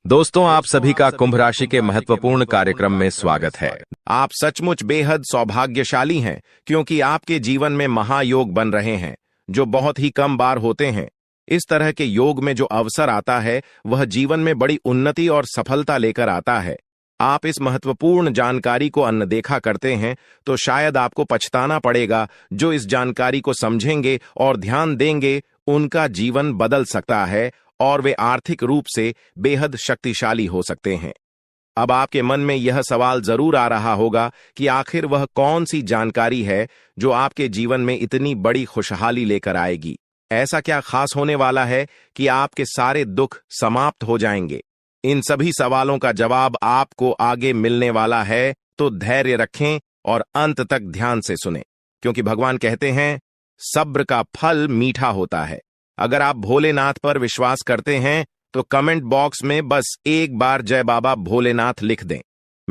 दोस्तों, आप सभी का कुंभ राशि के महत्वपूर्ण कार्यक्रम में स्वागत है। आप सचमुच बेहद सौभाग्यशाली हैं, क्योंकि आपके जीवन में महायोग बन रहे हैं, जो बहुत ही कम बार होते हैं। इस तरह के योग में जो अवसर आता है, वह जीवन में बड़ी उन्नति और सफलता लेकर आता है। आप इस महत्वपूर्ण जानकारी को अनदेखा करते हैं, तो शायद आपको पछताना पड़ेगा। जो इस जानकारी को समझेंगे और ध्यान देंगे, उनका जीवन बदल सकता है और वे आर्थिक रूप से बेहद शक्तिशाली हो सकते हैं। अब आपके मन में यह सवाल जरूर आ रहा होगा कि आखिर वह कौन सी जानकारी है जो आपके जीवन में इतनी बड़ी खुशहाली लेकर आएगी। ऐसा क्या खास होने वाला है कि आपके सारे दुख समाप्त हो जाएंगे? इन सभी सवालों का जवाब आपको आगे मिलने वाला है, तो धैर्य रखें और अंत तक ध्यान से सुनें, क्योंकि भगवान कहते हैं, सब्र का फल मीठा होता है। अगर आप भोलेनाथ पर विश्वास करते हैं, तो कमेंट बॉक्स में बस एक बार जय बाबा भोलेनाथ लिख दें।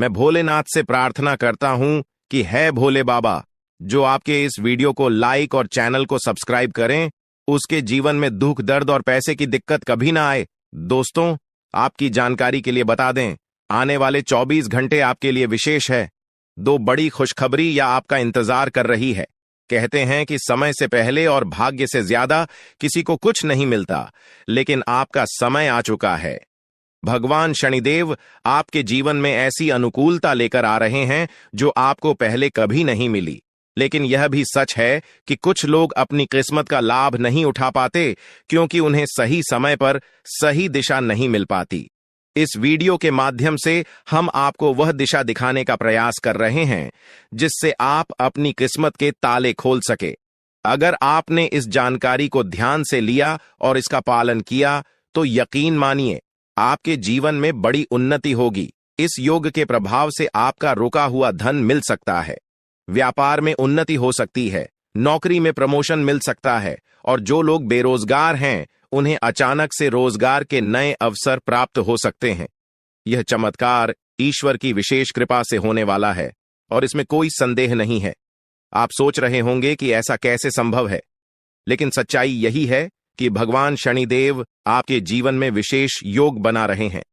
मैं भोलेनाथ से प्रार्थना करता हूं कि है भोले बाबा, जो आपके इस वीडियो को लाइक और चैनल को सब्सक्राइब करें, उसके जीवन में दुख, दर्द और पैसे की दिक्कत कभी ना आए। दोस्तों, आपकी जानकारी के लिए बता दें, आने वाले 24 घंटे आपके लिए विशेष है। दो बड़ी खुशखबरी या आपका इंतजार कर रही है। कहते हैं कि समय से पहले और भाग्य से ज्यादा किसी को कुछ नहीं मिलता, लेकिन आपका समय आ चुका है। भगवान शनिदेव आपके जीवन में ऐसी अनुकूलता लेकर आ रहे हैं जो आपको पहले कभी नहीं मिली। लेकिन यह भी सच है कि कुछ लोग अपनी किस्मत का लाभ नहीं उठा पाते, क्योंकि उन्हें सही समय पर सही दिशा नहीं मिल पाती। इस वीडियो के माध्यम से हम आपको वह दिशा दिखाने का प्रयास कर रहे हैं जिससे आप अपनी किस्मत के ताले खोल सके। अगर आपने इस जानकारी को ध्यान से लिया और इसका पालन किया, तो यकीन मानिए, आपके जीवन में बड़ी उन्नति होगी। इस योग के प्रभाव से आपका रुका हुआ धन मिल सकता है, व्यापार में उन्नति हो सकती है, नौकरी में प्रमोशन मिल सकता है, और जो लोग बेरोजगार हैं, उन्हें अचानक से रोजगार के नए अवसर प्राप्त हो सकते हैं। यह चमत्कार ईश्वर की विशेष कृपा से होने वाला है और इसमें कोई संदेह नहीं है। आप सोच रहे होंगे कि ऐसा कैसे संभव है, लेकिन सच्चाई यही है कि भगवान शनिदेव आपके जीवन में विशेष योग बना रहे हैं।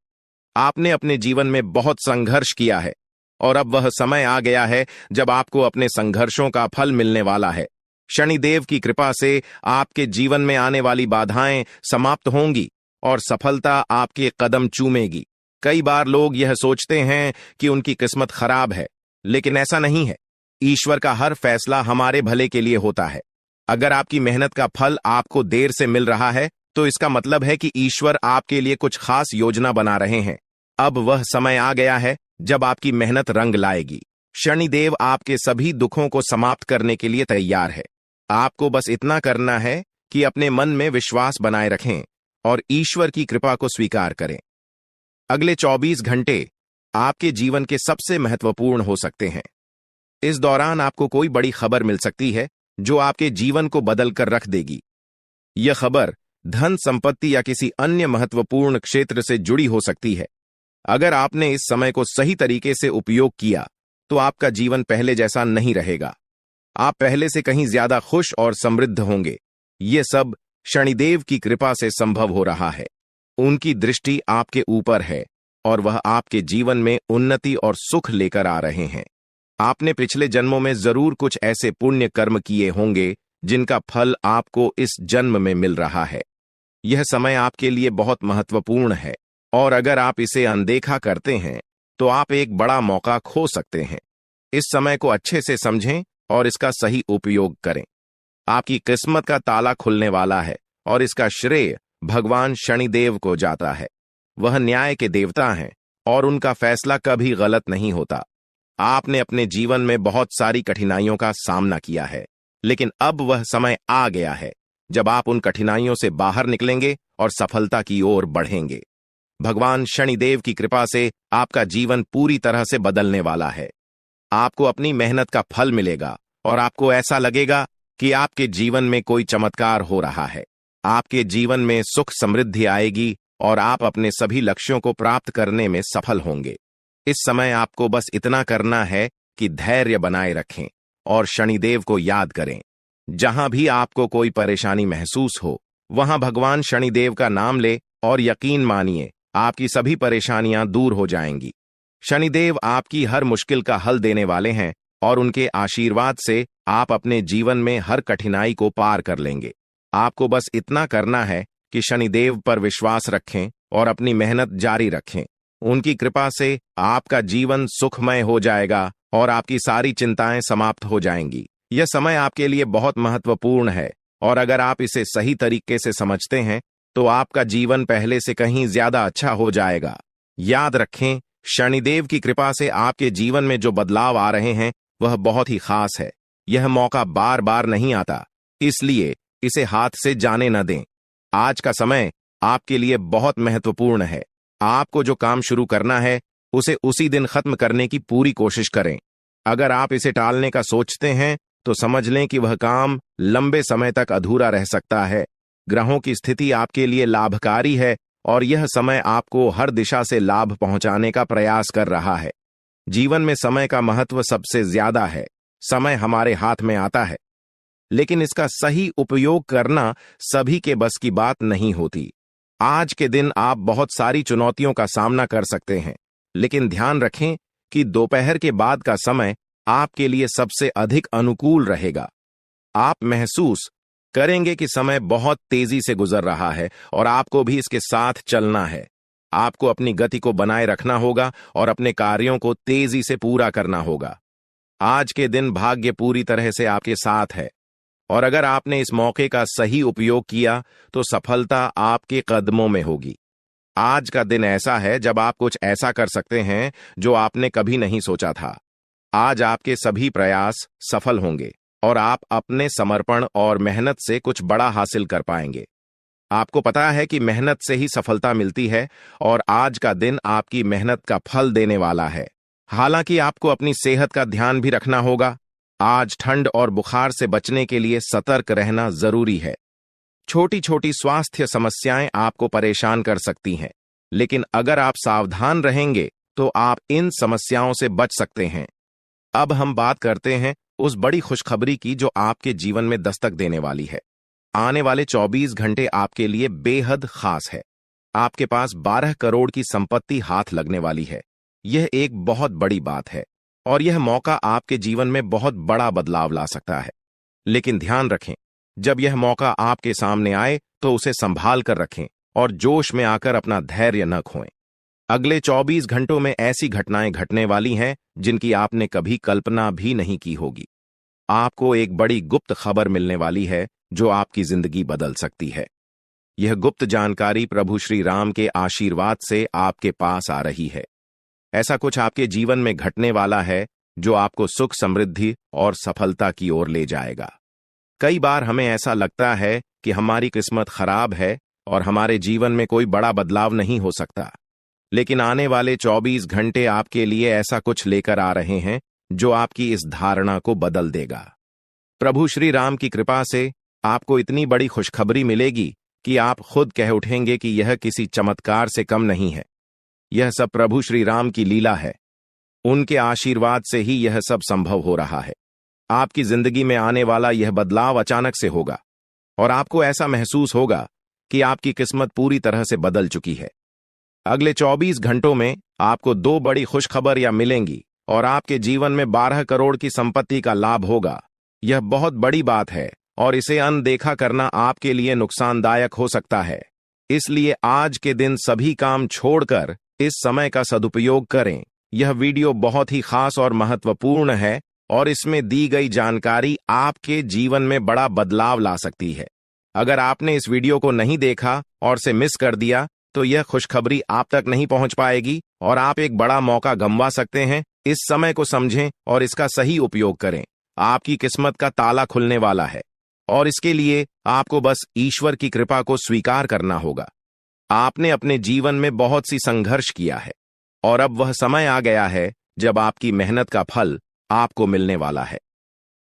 आपने अपने जीवन में बहुत संघर्ष किया है और अब वह समय आ गया है जब आपको अपने संघर्षों का फल मिलने वाला है। शनिदेव की कृपा से आपके जीवन में आने वाली बाधाएं समाप्त होंगी और सफलता आपके कदम चूमेगी। कई बार लोग यह सोचते हैं कि उनकी किस्मत खराब है, लेकिन ऐसा नहीं है। ईश्वर का हर फैसला हमारे भले के लिए होता है। अगर आपकी मेहनत का फल आपको देर से मिल रहा है, तो इसका मतलब है कि ईश्वर आपके लिए कुछ खास योजना बना रहे हैं। अब वह समय आ गया है जब आपकी मेहनत रंग लाएगी। शनिदेव आपके सभी दुखों को समाप्त करने के लिए तैयार है। आपको बस इतना करना है कि अपने मन में विश्वास बनाए रखें और ईश्वर की कृपा को स्वीकार करें। अगले 24 घंटे आपके जीवन के सबसे महत्वपूर्ण हो सकते हैं। इस दौरान आपको कोई बड़ी खबर मिल सकती है जो आपके जीवन को बदल कर रख देगी। यह खबर धन, संपत्ति या किसी अन्य महत्वपूर्ण क्षेत्र से जुड़ी हो सकती है। अगर आपने इस समय को सही तरीके से उपयोग किया, तो आपका जीवन पहले जैसा नहीं रहेगा। आप पहले से कहीं ज्यादा खुश और समृद्ध होंगे। ये सब शनिदेव की कृपा से संभव हो रहा है। उनकी दृष्टि आपके ऊपर है और वह आपके जीवन में उन्नति और सुख लेकर आ रहे हैं। आपने पिछले जन्मों में जरूर कुछ ऐसे पुण्य कर्म किए होंगे जिनका फल आपको इस जन्म में मिल रहा है। यह समय आपके लिए बहुत महत्वपूर्ण है और अगर आप इसे अनदेखा करते हैं, तो आप एक बड़ा मौका खो सकते हैं। इस समय को अच्छे से समझें और इसका सही उपयोग करें। आपकी किस्मत का ताला खुलने वाला है और इसका श्रेय भगवान शनिदेव को जाता है। वह न्याय के देवता हैं और उनका फैसला कभी गलत नहीं होता। आपने अपने जीवन में बहुत सारी कठिनाइयों का सामना किया है, लेकिन अब वह समय आ गया है जब आप उन कठिनाइयों से बाहर निकलेंगे और सफलता की ओर बढ़ेंगे। भगवान शनिदेव की कृपा से आपका जीवन पूरी तरह से बदलने वाला है। आपको अपनी मेहनत का फल मिलेगा और आपको ऐसा लगेगा कि आपके जीवन में कोई चमत्कार हो रहा है। आपके जीवन में सुख समृद्धि आएगी और आप अपने सभी लक्ष्यों को प्राप्त करने में सफल होंगे। इस समय आपको बस इतना करना है कि धैर्य बनाए रखें और शनिदेव को याद करें। जहां भी आपको कोई परेशानी महसूस हो, वहां भगवान शनिदेव का नाम ले और यकीन मानिए, आपकी सभी परेशानियां दूर हो जाएंगी। शनिदेव आपकी हर मुश्किल का हल देने वाले हैं और उनके आशीर्वाद से आप अपने जीवन में हर कठिनाई को पार कर लेंगे। आपको बस इतना करना है कि शनिदेव पर विश्वास रखें और अपनी मेहनत जारी रखें। उनकी कृपा से आपका जीवन सुखमय हो जाएगा और आपकी सारी चिंताएं समाप्त हो जाएंगी। यह समय आपके लिए बहुत महत्वपूर्ण है और अगर आप इसे सही तरीके से समझते हैं तो आपका जीवन पहले से कहीं ज्यादा अच्छा हो जाएगा। याद रखें, शनिदेव की कृपा से आपके जीवन में जो बदलाव आ रहे हैं वह बहुत ही खास है। यह मौका बार बार नहीं आता, इसलिए इसे हाथ से जाने न दें। आज का समय आपके लिए बहुत महत्वपूर्ण है। आपको जो काम शुरू करना है उसे उसी दिन खत्म करने की पूरी कोशिश करें। अगर आप इसे टालने का सोचते हैं तो समझ लें कि वह काम लंबे समय तक अधूरा रह सकता है। ग्रहों की स्थिति आपके लिए लाभकारी है और यह समय आपको हर दिशा से लाभ पहुंचाने का प्रयास कर रहा है। जीवन में समय का महत्व सबसे ज्यादा है। समय हमारे हाथ में आता है, लेकिन इसका सही उपयोग करना सभी के बस की बात नहीं होती। आज के दिन आप बहुत सारी चुनौतियों का सामना कर सकते हैं, लेकिन ध्यान रखें कि दोपहर के बाद का समय आपके लिए सबसे अधिक अनुकूल रहेगा। आप महसूस करेंगे कि समय बहुत तेजी से गुजर रहा है और आपको भी इसके साथ चलना है। आपको अपनी गति को बनाए रखना होगा और अपने कार्यों को तेजी से पूरा करना होगा। आज के दिन भाग्य पूरी तरह से आपके साथ है और अगर आपने इस मौके का सही उपयोग किया तो सफलता आपके कदमों में होगी। आज का दिन ऐसा है जब आप कुछ ऐसा कर सकते हैं जो आपने कभी नहीं सोचा था। आज आपके सभी प्रयास सफल होंगे और आप अपने समर्पण और मेहनत से कुछ बड़ा हासिल कर पाएंगे। आपको पता है कि मेहनत से ही सफलता मिलती है और आज का दिन आपकी मेहनत का फल देने वाला है। हालांकि आपको अपनी सेहत का ध्यान भी रखना होगा। आज ठंड और बुखार से बचने के लिए सतर्क रहना जरूरी है। छोटी छोटी स्वास्थ्य समस्याएं आपको परेशान कर सकती हैं, लेकिन अगर आप सावधान रहेंगे तो आप इन समस्याओं से बच सकते हैं। अब हम बात करते हैं उस बड़ी खुशखबरी की जो आपके जीवन में दस्तक देने वाली है। आने वाले 24 घंटे आपके लिए बेहद खास है। आपके पास 12 करोड़ की संपत्ति हाथ लगने वाली है। यह एक बहुत बड़ी बात है और यह मौका आपके जीवन में बहुत बड़ा बदलाव ला सकता है। लेकिन ध्यान रखें, जब यह मौका आपके सामने आए तो उसे संभाल कर रखें और जोश में आकर अपना धैर्य न खोएं। अगले 24 घंटों में ऐसी घटनाएं घटने वाली हैं जिनकी आपने कभी कल्पना भी नहीं की होगी। आपको एक बड़ी गुप्त खबर मिलने वाली है जो आपकी जिंदगी बदल सकती है। यह गुप्त जानकारी प्रभु श्री राम के आशीर्वाद से आपके पास आ रही है। ऐसा कुछ आपके जीवन में घटने वाला है जो आपको सुख, समृद्धि और सफलता की ओर ले जाएगा। कई बार हमें ऐसा लगता है कि हमारी किस्मत खराब है और हमारे जीवन में कोई बड़ा बदलाव नहीं हो सकता, लेकिन आने वाले 24 घंटे आपके लिए ऐसा कुछ लेकर आ रहे हैं जो आपकी इस धारणा को बदल देगा। प्रभु श्री राम की कृपा से आपको इतनी बड़ी खुशखबरी मिलेगी कि आप खुद कह उठेंगे कि यह किसी चमत्कार से कम नहीं है। यह सब प्रभु श्री राम की लीला है। उनके आशीर्वाद से ही यह सब संभव हो रहा है। आपकी जिंदगी में आने वाला यह बदलाव अचानक से होगा और आपको ऐसा महसूस होगा कि आपकी किस्मत पूरी तरह से बदल चुकी है। अगले 24 घंटों में आपको 2 बड़ी खुशखबरियां मिलेंगी और आपके जीवन में 12 करोड़ की संपत्ति का लाभ होगा। यह बहुत बड़ी बात है और इसे अनदेखा करना आपके लिए नुकसानदायक हो सकता है। इसलिए आज के दिन सभी काम छोड़कर इस समय का सदुपयोग करें। यह वीडियो बहुत ही खास और महत्वपूर्ण है और इसमें दी गई जानकारी आपके जीवन में बड़ा बदलाव ला सकती है। अगर आपने इस वीडियो को नहीं देखा और से मिस कर दिया तो यह खुशखबरी आप तक नहीं पहुंच पाएगी और आप एक बड़ा मौका गंवा सकते हैं। इस समय को समझें और इसका सही उपयोग करें। आपकी किस्मत का ताला खुलने वाला है और इसके लिए आपको बस ईश्वर की कृपा को स्वीकार करना होगा। आपने अपने जीवन में बहुत सी संघर्ष किया है और अब वह समय आ गया है जब आपकी मेहनत का फल आपको मिलने वाला है।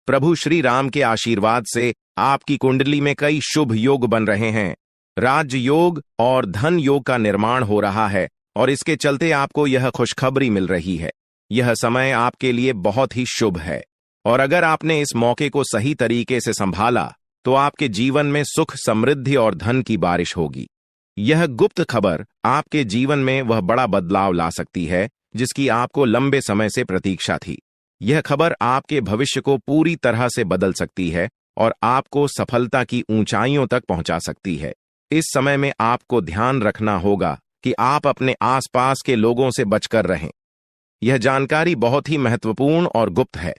प्रभु श्री राम के आशीर्वाद से आपकी कुंडली में कई शुभ योग बन रहे हैं। राज योग और धन योग का निर्माण हो रहा है और इसके चलते आपको यह खुशखबरी मिल रही है। यह समय आपके लिए बहुत ही शुभ है और अगर आपने इस मौके को सही तरीके से संभाला तो आपके जीवन में सुख, समृद्धि और धन की बारिश होगी। यह गुप्त खबर आपके जीवन में वह बड़ा बदलाव ला सकती है जिसकी आपको लंबे समय से प्रतीक्षा थी। यह खबर आपके भविष्य को पूरी तरह से बदल सकती है और आपको सफलता की ऊंचाइयों तक पहुंचा सकती है। इस समय में आपको ध्यान रखना होगा कि आप अपने आसपास के लोगों से बचकर रहें। यह जानकारी बहुत ही महत्वपूर्ण और गुप्त है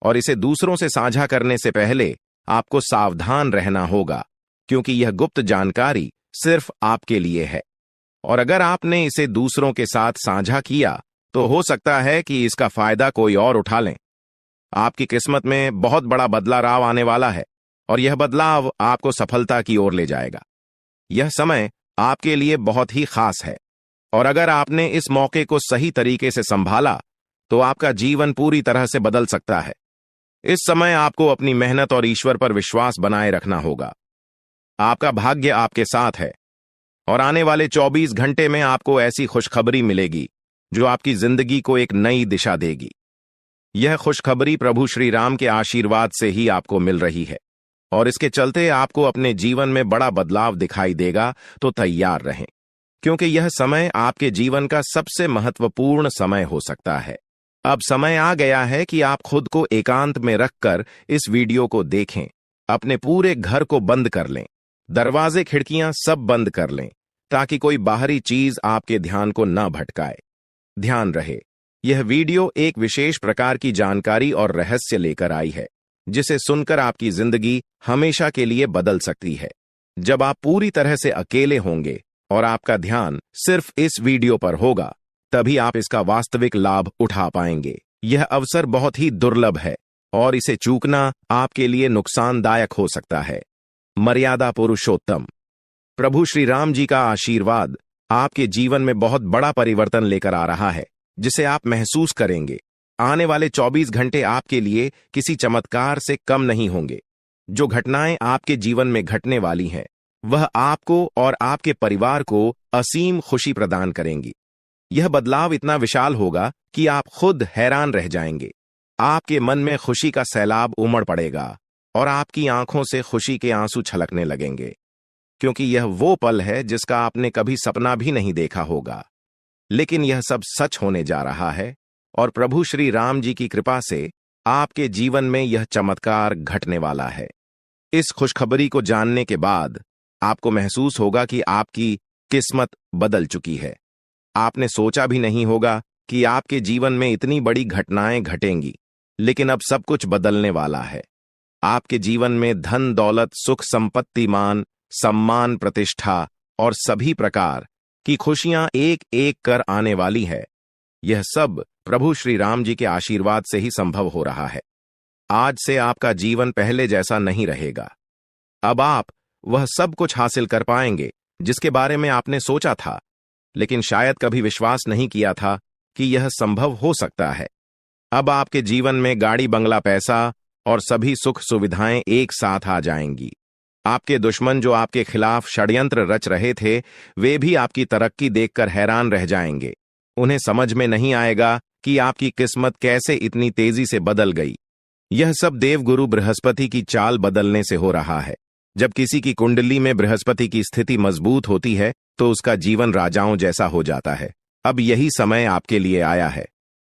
और इसे दूसरों से साझा करने से पहले आपको सावधान रहना होगा, क्योंकि यह गुप्त जानकारी सिर्फ आपके लिए है और अगर आपने इसे दूसरों के साथ साझा किया तो हो सकता है कि इसका फायदा कोई और उठा लें। आपकी किस्मत में बहुत बड़ा बदलाव आने वाला है और यह बदलाव आपको सफलता की ओर ले जाएगा। यह समय आपके लिए बहुत ही खास है और अगर आपने इस मौके को सही तरीके से संभाला तो आपका जीवन पूरी तरह से बदल सकता है। इस समय आपको अपनी मेहनत और ईश्वर पर विश्वास बनाए रखना होगा। आपका भाग्य आपके साथ है और आने वाले 24 घंटे में आपको ऐसी खुशखबरी मिलेगी जो आपकी जिंदगी को एक नई दिशा देगी। यह खुशखबरी प्रभु श्री राम के आशीर्वाद से ही आपको मिल रही है और इसके चलते आपको अपने जीवन में बड़ा बदलाव दिखाई देगा, तो तैयार रहें, क्योंकि यह समय आपके जीवन का सबसे महत्वपूर्ण समय हो सकता है। अब समय आ गया है कि आप खुद को एकांत में रखकर इस वीडियो को देखें। अपने पूरे घर को बंद कर लें, दरवाजे खिड़कियां सब बंद कर लें ताकि कोई बाहरी चीज आपके ध्यान को न भटकाए। ध्यान रहे, यह वीडियो एक विशेष प्रकार की जानकारी और रहस्य लेकर आई है जिसे सुनकर आपकी जिंदगी हमेशा के लिए बदल सकती है। जब आप पूरी तरह से अकेले होंगे और आपका ध्यान सिर्फ इस वीडियो पर होगा, तभी आप इसका वास्तविक लाभ उठा पाएंगे। यह अवसर बहुत ही दुर्लभ है और इसे चूकना आपके लिए नुकसानदायक हो सकता है। मर्यादा पुरुषोत्तम प्रभु श्री राम जी का आशीर्वाद आपके जीवन में बहुत बड़ा परिवर्तन लेकर आ रहा है, जिसे आप महसूस करेंगे। आने वाले 24 घंटे आपके लिए किसी चमत्कार से कम नहीं होंगे। जो घटनाएं आपके जीवन में घटने वाली हैं, वह आपको और आपके परिवार को असीम खुशी प्रदान करेंगी। यह बदलाव इतना विशाल होगा कि आप खुद हैरान रह जाएंगे। आपके मन में खुशी का सैलाब उमड़ पड़ेगा और आपकी आंखों से खुशी के आंसू छलकने लगेंगे, क्योंकि यह वो पल है जिसका आपने कभी सपना भी नहीं देखा होगा। लेकिन यह सब सच होने जा रहा है और प्रभु श्री राम जी की कृपा से आपके जीवन में यह चमत्कार घटने वाला है। इस खुशखबरी को जानने के बाद आपको महसूस होगा कि आपकी किस्मत बदल चुकी है। आपने सोचा भी नहीं होगा कि आपके जीवन में इतनी बड़ी घटनाएं घटेंगी, लेकिन अब सब कुछ बदलने वाला है। आपके जीवन में धन दौलत, सुख संपत्ति, मान सम्मान, प्रतिष्ठा और सभी प्रकार की खुशियां एक एक कर आने वाली है। यह सब प्रभु श्री राम जी के आशीर्वाद से ही संभव हो रहा है। आज से आपका जीवन पहले जैसा नहीं रहेगा। अब आप वह सब कुछ हासिल कर पाएंगे जिसके बारे में आपने सोचा था, लेकिन शायद कभी विश्वास नहीं किया था कि यह संभव हो सकता है। अब आपके जीवन में गाड़ी, बंगला, पैसा और सभी सुख सुविधाएं एक साथ आ जाएंगी। आपके दुश्मन जो आपके खिलाफ षड्यंत्र रच रहे थे, वे भी आपकी तरक्की देखकर हैरान रह जाएंगे। उन्हें समझ में नहीं आएगा कि आपकी किस्मत कैसे इतनी तेजी से बदल गई। यह सब देवगुरु बृहस्पति की चाल बदलने से हो रहा है। जब किसी की कुंडली में बृहस्पति की स्थिति मजबूत होती है तो उसका जीवन राजाओं जैसा हो जाता है। अब यही समय आपके लिए आया है।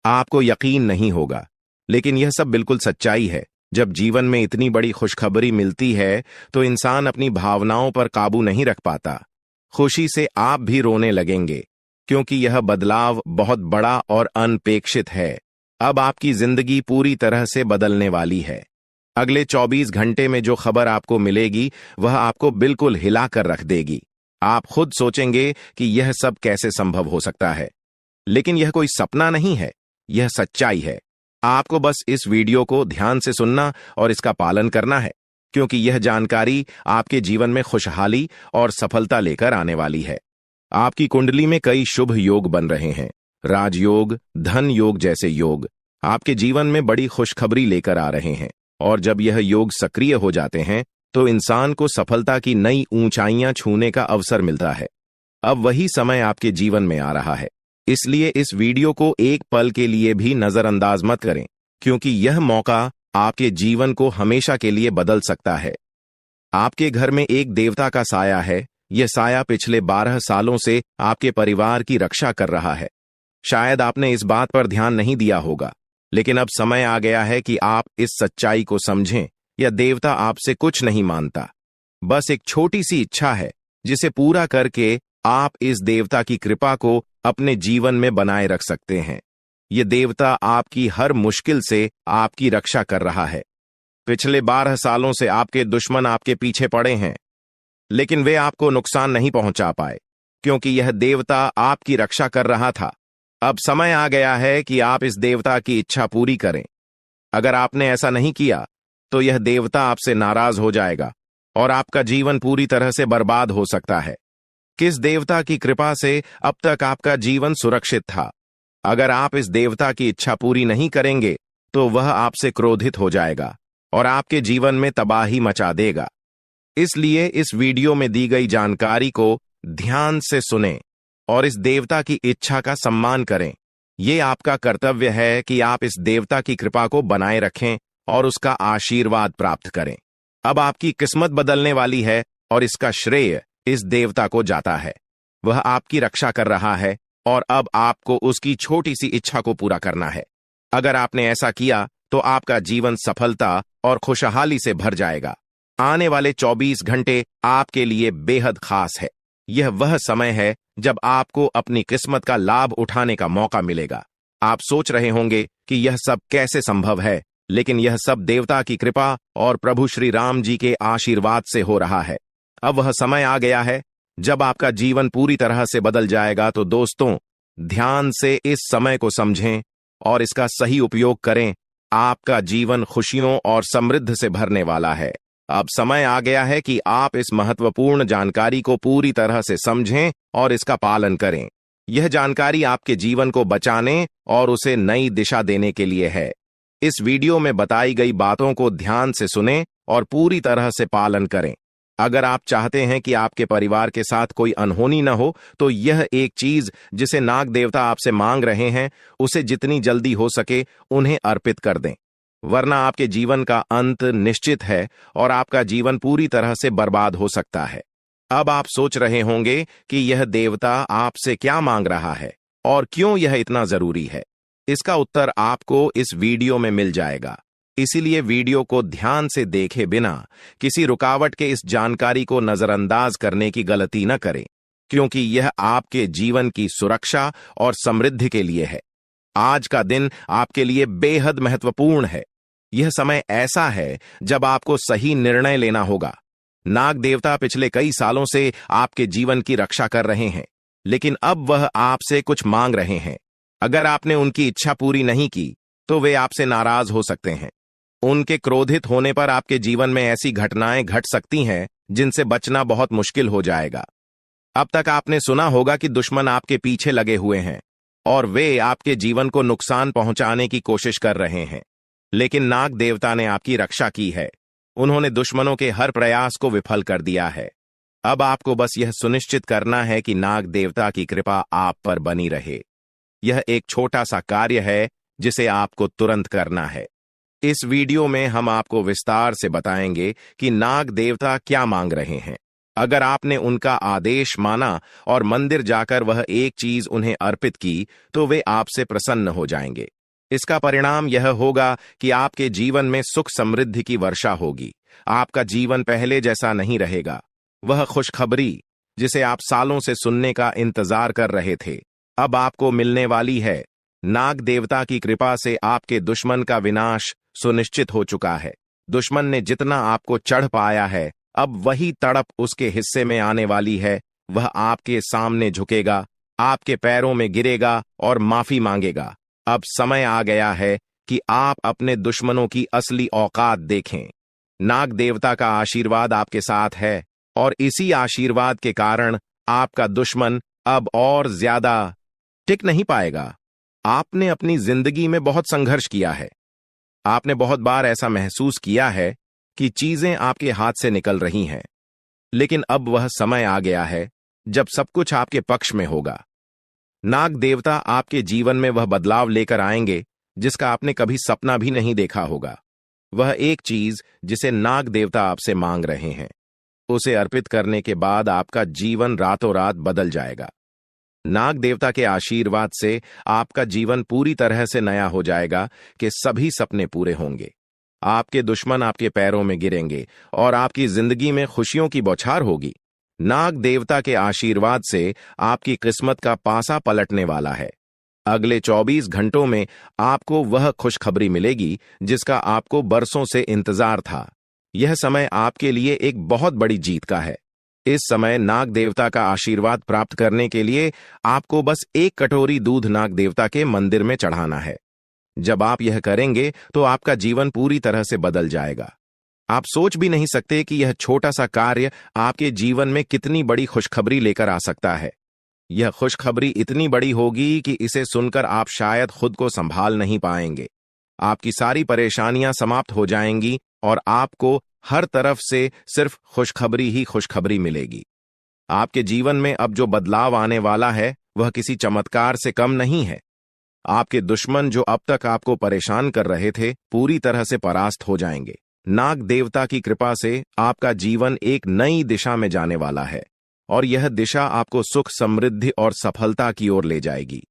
आपको यकीन नहीं होगा, लेकिन यह सब बिल्कुल सच्चाई है। जब जीवन में इतनी बड़ी खुशखबरी मिलती है तो इंसान अपनी भावनाओं पर काबू नहीं रख पाता। खुशी से आप भी रोने लगेंगे, क्योंकि यह बदलाव बहुत बड़ा और अनपेक्षित है। अब आपकी जिंदगी पूरी तरह से बदलने वाली है। अगले 24 घंटे में जो खबर आपको मिलेगी वह आपको बिल्कुल हिलाकर रख देगी। आप खुद सोचेंगे कि यह सब कैसे संभव हो सकता है, लेकिन यह कोई सपना नहीं है, यह सच्चाई है। आपको बस इस वीडियो को ध्यान से सुनना और इसका पालन करना है, क्योंकि यह जानकारी आपके जीवन में खुशहाली और सफलता लेकर आने वाली है। आपकी कुंडली में कई शुभ योग बन रहे हैं। राजयोग, धन योग जैसे योग आपके जीवन में बड़ी खुशखबरी लेकर आ रहे हैं, और जब यह योग सक्रिय हो जाते हैं तो इंसान को सफलता की नई ऊंचाइयां छूने का अवसर मिलता है। अब वही समय आपके जीवन में आ रहा है, इसलिए इस वीडियो को एक पल के लिए भी नजरअंदाज मत करें, क्योंकि यह मौका आपके जीवन को हमेशा के लिए बदल सकता है। आपके घर में एक देवता का साया है यह साया पिछले 12 सालों से आपके परिवार की रक्षा कर रहा है। शायद आपने इस बात पर ध्यान नहीं दिया होगा, लेकिन अब समय आ गया है कि आप इस सच्चाई को समझें। यह देवता आपसे कुछ नहीं मांगता, बस एक छोटी सी इच्छा है जिसे पूरा करके आप इस देवता की कृपा को अपने जीवन में बनाए रख सकते हैं। यह देवता आपकी हर मुश्किल से आपकी रक्षा कर रहा है। पिछले 12 सालों से आपके दुश्मन आपके पीछे पड़े हैं, लेकिन वे आपको नुकसान नहीं पहुंचा पाए, क्योंकि यह देवता आपकी रक्षा कर रहा था। अब समय आ गया है कि आप इस देवता की इच्छा पूरी करें। अगर आपने ऐसा नहीं किया तो यह देवता आपसे नाराज हो जाएगा और आपका जीवन पूरी तरह से बर्बाद हो सकता है। किस देवता की कृपा से अब तक आपका जीवन सुरक्षित था? अगर आप इस देवता की इच्छा पूरी नहीं करेंगे तो वह आपसे क्रोधित हो जाएगा और आपके जीवन में तबाही मचा देगा। इसलिए इस वीडियो में दी गई जानकारी को ध्यान से सुनें और इस देवता की इच्छा का सम्मान करें। यह आपका कर्तव्य है कि आप इस देवता की कृपा को बनाए रखें और उसका आशीर्वाद प्राप्त करें। अब आपकी किस्मत बदलने वाली है और इसका श्रेय इस देवता को जाता है। वह आपकी रक्षा कर रहा है और अब आपको उसकी छोटी सी इच्छा को पूरा करना है। अगर आपने ऐसा किया तो आपका जीवन सफलता और खुशहाली से भर जाएगा। आने वाले 24 घंटे आपके लिए बेहद खास है। यह वह समय है जब आपको अपनी किस्मत का लाभ उठाने का मौका मिलेगा। आप सोच रहे होंगे कि यह सब कैसे संभव है, लेकिन यह सब देवता की कृपा और प्रभु श्री राम जी के आशीर्वाद से हो रहा है। अब वह समय आ गया है जब आपका जीवन पूरी तरह से बदल जाएगा। तो दोस्तों, ध्यान से इस समय को समझें और इसका सही उपयोग करें। आपका जीवन खुशियों और समृद्धि से भरने वाला है। अब समय आ गया है कि आप इस महत्वपूर्ण जानकारी को पूरी तरह से समझें और इसका पालन करें। यह जानकारी आपके जीवन को बचाने और उसे नई दिशा देने के लिए है। इस वीडियो में बताई गई बातों को ध्यान से सुनें और पूरी तरह से पालन करें। अगर आप चाहते हैं कि आपके परिवार के साथ कोई अनहोनी न हो, तो यह एक चीज जिसे नाग देवता आपसे मांग रहे हैं, उसे जितनी जल्दी हो सके उन्हें अर्पित कर दें, वरना आपके जीवन का अंत निश्चित है और आपका जीवन पूरी तरह से बर्बाद हो सकता है। अब आप सोच रहे होंगे कि यह देवता आपसे क्या मांग रहा है और क्यों यह इतना जरूरी है। इसका उत्तर आपको इस वीडियो में मिल जाएगा। इसीलिए वीडियो को ध्यान से देखे बिना किसी रुकावट के इस जानकारी को नजरअंदाज करने की गलती न करें, क्योंकि यह आपके जीवन की सुरक्षा और समृद्धि के लिए है। आज का दिन आपके लिए बेहद महत्वपूर्ण है। यह समय ऐसा है जब आपको सही निर्णय लेना होगा। नाग देवता पिछले कई सालों से आपके जीवन की रक्षा कर रहे हैं, लेकिन अब वह आपसे कुछ मांग रहे हैं। अगर आपने उनकी इच्छा पूरी नहीं की तो वे आपसे नाराज हो सकते हैं। उनके क्रोधित होने पर आपके जीवन में ऐसी घटनाएं घट सकती हैं जिनसे बचना बहुत मुश्किल हो जाएगा। अब तक आपने सुना होगा कि दुश्मन आपके पीछे लगे हुए हैं और वे आपके जीवन को नुकसान पहुंचाने की कोशिश कर रहे हैं, लेकिन नाग देवता ने आपकी रक्षा की है। उन्होंने दुश्मनों के हर प्रयास को विफल कर दिया है। अब आपको बस यह सुनिश्चित करना है कि नाग देवता की कृपा आप पर बनी रहे। यह एक छोटा सा कार्य है जिसे आपको तुरंत करना है। इस वीडियो में हम आपको विस्तार से बताएंगे कि नाग देवता क्या मांग रहे हैं। अगर आपने उनका आदेश माना और मंदिर जाकर वह एक चीज उन्हें अर्पित की, तो वे आपसे प्रसन्न हो जाएंगे। इसका परिणाम यह होगा कि आपके जीवन में सुख समृद्धि की वर्षा होगी। आपका जीवन पहले जैसा नहीं रहेगा। वह खुशखबरी जिसे आप सालों से सुनने का इंतजार कर रहे थे, अब आपको मिलने वाली है। नाग देवता की कृपा से आपके दुश्मन का विनाश सुनिश्चित हो चुका है। दुश्मन ने जितना आपको चढ़ पाया है, अब वही तड़प उसके हिस्से में आने वाली है। वह आपके सामने झुकेगा, आपके पैरों में गिरेगा और माफी मांगेगा। अब समय आ गया है कि आप अपने दुश्मनों की असली औकात देखें। नाग देवता का आशीर्वाद आपके साथ है और इसी आशीर्वाद के कारण आपका दुश्मन अब और ज्यादा टिक नहीं पाएगा। आपने अपनी जिंदगी में बहुत संघर्ष किया है। आपने बहुत बार ऐसा महसूस किया है कि चीजें आपके हाथ से निकल रही हैं, लेकिन अब वह समय आ गया है जब सब कुछ आपके पक्ष में होगा। नाग देवता आपके जीवन में वह बदलाव लेकर आएंगे जिसका आपने कभी सपना भी नहीं देखा होगा। वह एक चीज जिसे नाग देवता आपसे मांग रहे हैं। उसे अर्पित करने के बाद आपका जीवन रातों रात बदल जाएगा। नाग देवता के आशीर्वाद से आपका जीवन पूरी तरह से नया हो जाएगा कि सभी सपने पूरे होंगे। आपके दुश्मन आपके पैरों में गिरेंगे और आपकी जिंदगी में खुशियों की बौछार होगी। नाग देवता के आशीर्वाद से आपकी किस्मत का पासा पलटने वाला है। अगले 24 घंटों में आपको वह खुशखबरी मिलेगी जिसका आपको बरसों से इंतजार था। यह समय आपके लिए एक बहुत बड़ी जीत का है। इस समय नाग देवता का आशीर्वाद प्राप्त करने के लिए आपको बस एक कटोरी दूध नाग देवता के मंदिर में चढ़ाना है। जब आप यह करेंगे तो आपका जीवन पूरी तरह से बदल जाएगा। आप सोच भी नहीं सकते कि यह छोटा सा कार्य आपके जीवन में कितनी बड़ी खुशखबरी लेकर आ सकता है। यह खुशखबरी इतनी बड़ी होगी कि इसे सुनकर आप शायद खुद को संभाल नहीं पाएंगे। आपकी सारी परेशानियां समाप्त हो जाएंगी और आपको हर तरफ से सिर्फ खुशखबरी ही खुशखबरी मिलेगी। आपके जीवन में अब जो बदलाव आने वाला है वह किसी चमत्कार से कम नहीं है। आपके दुश्मन जो अब तक आपको परेशान कर रहे थे पूरी तरह से परास्त हो जाएंगे। नाग देवता की कृपा से आपका जीवन एक नई दिशा में जाने वाला है और यह दिशा आपको सुख, समृद्धि और सफलता की ओर ले जाएगी।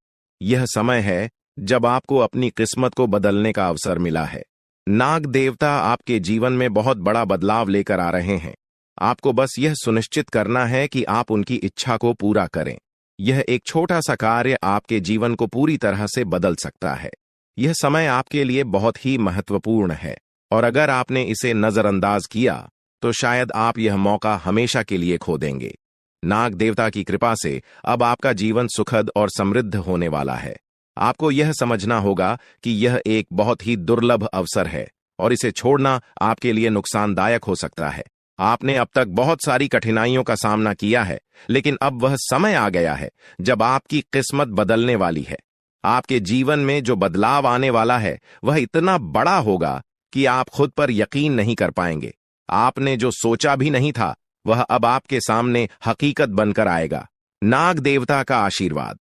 यह समय है जब आपको अपनी किस्मत को बदलने का अवसर मिला है। नाग देवता आपके जीवन में बहुत बड़ा बदलाव लेकर आ रहे हैं। आपको बस यह सुनिश्चित करना है कि आप उनकी इच्छा को पूरा करें। यह एक छोटा सा कार्य आपके जीवन को पूरी तरह से बदल सकता है। यह समय आपके लिए बहुत ही महत्वपूर्ण है और अगर आपने इसे नजरअंदाज किया तो शायद आप यह मौका हमेशा के लिए खो देंगे। नाग देवता की कृपा से अब आपका जीवन सुखद और समृद्ध होने वाला है। आपको यह समझना होगा कि यह एक बहुत ही दुर्लभ अवसर है और इसे छोड़ना आपके लिए नुकसानदायक हो सकता है। आपने अब तक बहुत सारी कठिनाइयों का सामना किया है, लेकिन अब वह समय आ गया है जब आपकी किस्मत बदलने वाली है। आपके जीवन में जो बदलाव आने वाला है वह इतना बड़ा होगा कि आप खुद पर यकीन नहीं कर पाएंगे। आपने जो सोचा भी नहीं था वह अब आपके सामने हकीकत बनकर आएगा। नाग देवता का आशीर्वाद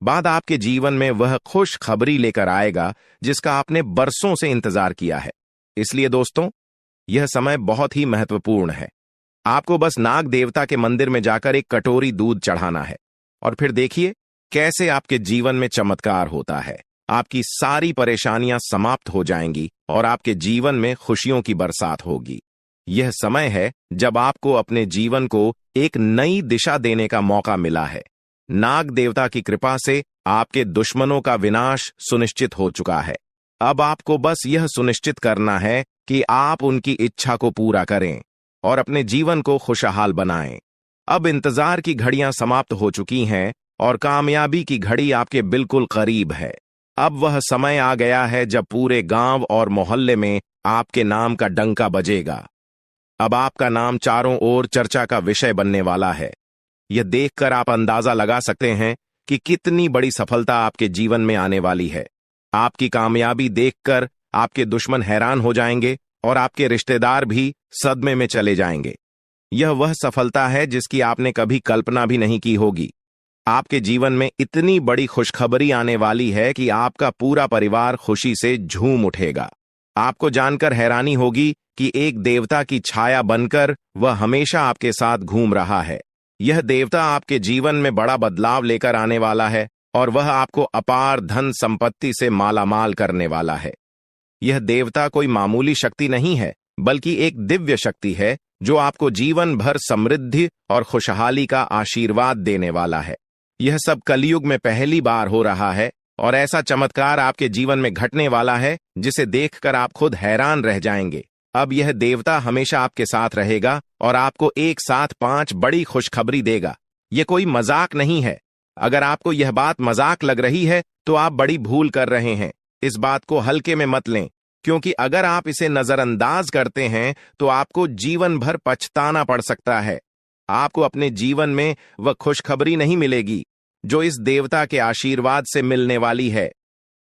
बाद आपके जीवन में वह खुश खबरी लेकर आएगा जिसका आपने बरसों से इंतजार किया है। इसलिए दोस्तों, यह समय बहुत ही महत्वपूर्ण है। आपको बस नाग देवता के मंदिर में जाकर एक कटोरी दूध चढ़ाना है और फिर देखिए कैसे आपके जीवन में चमत्कार होता है। आपकी सारी परेशानियां समाप्त हो जाएंगी और आपके जीवन में खुशियों की बरसात होगी। यह समय है जब आपको अपने जीवन को एक नई दिशा देने का मौका मिला है। नाग देवता की कृपा से आपके दुश्मनों का विनाश सुनिश्चित हो चुका है। अब आपको बस यह सुनिश्चित करना है कि आप उनकी इच्छा को पूरा करें और अपने जीवन को खुशहाल बनाएं। अब इंतजार की घड़ियां समाप्त हो चुकी हैं और कामयाबी की घड़ी आपके बिल्कुल करीब है। अब वह समय आ गया है जब पूरे गांव और मोहल्ले में आपके नाम का डंका बजेगा। अब आपका नाम चारों ओर चर्चा का विषय बनने वाला है। यह देखकर आप अंदाजा लगा सकते हैं कि कितनी बड़ी सफलता आपके जीवन में आने वाली है। आपकी कामयाबी देखकर आपके दुश्मन हैरान हो जाएंगे और आपके रिश्तेदार भी सदमे में चले जाएंगे। यह वह सफलता है जिसकी आपने कभी कल्पना भी नहीं की होगी। आपके जीवन में इतनी बड़ी खुशखबरी आने वाली है कि आपका पूरा परिवार खुशी से झूम उठेगा। आपको जानकर हैरानी होगी कि एक देवता की छाया बनकर वह हमेशा आपके साथ घूम रहा है। यह देवता आपके जीवन में बड़ा बदलाव लेकर आने वाला है और वह आपको अपार धन संपत्ति से मालामाल करने वाला है। यह देवता कोई मामूली शक्ति नहीं है, बल्कि एक दिव्य शक्ति है जो आपको जीवन भर समृद्धि और खुशहाली का आशीर्वाद देने वाला है। यह सब कलयुग में पहली बार हो रहा है और ऐसा चमत्कार आपके जीवन में घटने वाला है जिसे देखकर आप खुद हैरान रह जाएंगे। अब यह देवता हमेशा आपके साथ रहेगा और आपको एक साथ 5 बड़ी खुशखबरी देगा। यह कोई मजाक नहीं है। अगर आपको यह बात मजाक लग रही है तो आप बड़ी भूल कर रहे हैं। इस बात को हल्के में मत लें, क्योंकि अगर आप इसे नजरअंदाज करते हैं तो आपको जीवन भर पछताना पड़ सकता है। आपको अपने जीवन में वह खुशखबरी नहीं मिलेगी जो इस देवता के आशीर्वाद से मिलने वाली है।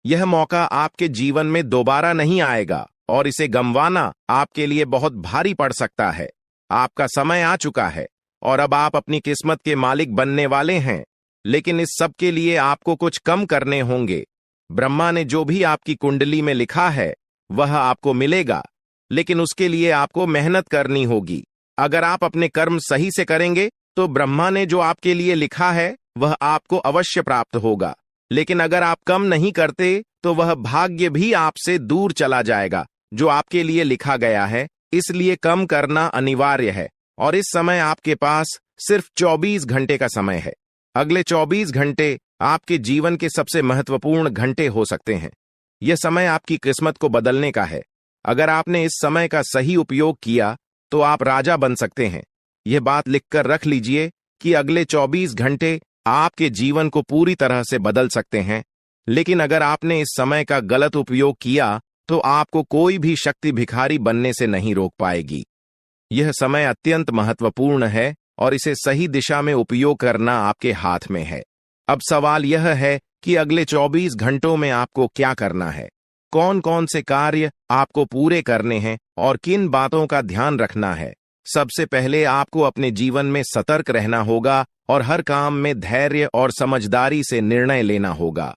यह मौका आपके जीवन में दोबारा नहीं आएगा और इसे गंवाना आपके लिए बहुत भारी पड़ सकता है। आपका समय आ चुका है और अब आप अपनी किस्मत के मालिक बनने वाले हैं, लेकिन इस सब के लिए आपको कुछ कम करने होंगे। ब्रह्मा ने जो भी आपकी कुंडली में लिखा है वह आपको मिलेगा, लेकिन उसके लिए आपको मेहनत करनी होगी। अगर आप अपने कर्म सही से करेंगे तो ब्रह्मा ने जो आपके लिए लिखा है वह आपको अवश्य प्राप्त होगा। लेकिन अगर आप कम नहीं करते तो वह भाग्य भी आपसे दूर चला जाएगा जो आपके लिए लिखा गया है। इसलिए कम करना अनिवार्य है और इस समय आपके पास सिर्फ 24 घंटे का समय है। अगले 24 घंटे आपके जीवन के सबसे महत्वपूर्ण घंटे हो सकते हैं। यह समय आपकी किस्मत को बदलने का है। अगर आपने इस समय का सही उपयोग किया तो आप राजा बन सकते हैं। यह बात लिखकर रख लीजिए कि अगले 24 घंटे आपके जीवन को पूरी तरह से बदल सकते हैं। लेकिन अगर आपने इस समय का गलत उपयोग किया तो आपको कोई भी शक्ति भिखारी बनने से नहीं रोक पाएगी। यह समय अत्यंत महत्वपूर्ण है और इसे सही दिशा में उपयोग करना आपके हाथ में है। अब सवाल यह है कि अगले 24 घंटों में आपको क्या करना है, कौन कौन से कार्य आपको पूरे करने हैं और किन बातों का ध्यान रखना है। सबसे पहले आपको अपने जीवन में सतर्क रहना होगा और हर काम में धैर्य और समझदारी से निर्णय लेना होगा।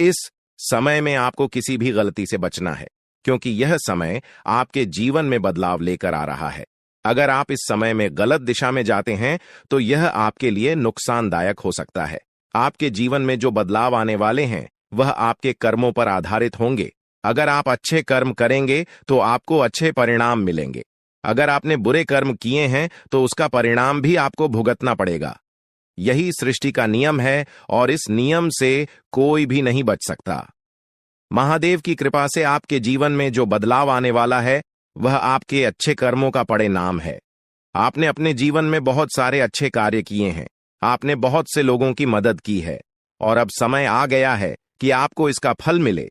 इस समय में आपको किसी भी गलती से बचना है क्योंकि यह समय आपके जीवन में बदलाव लेकर आ रहा है। अगर आप इस समय में गलत दिशा में जाते हैं तो यह आपके लिए नुकसानदायक हो सकता है। आपके जीवन में जो बदलाव आने वाले हैं वह आपके कर्मों पर आधारित होंगे। अगर आप अच्छे कर्म करेंगे तो आपको अच्छे परिणाम मिलेंगे। अगर आपने बुरे कर्म किए हैं तो उसका परिणाम भी आपको भुगतना पड़ेगा। यही सृष्टि का नियम है और इस नियम से कोई भी नहीं बच सकता। महादेव की कृपा से आपके जीवन में जो बदलाव आने वाला है वह आपके अच्छे कर्मों का परिणाम है। आपने अपने जीवन में बहुत सारे अच्छे कार्य किए हैं, आपने बहुत से लोगों की मदद की है और अब समय आ गया है कि आपको इसका फल मिले।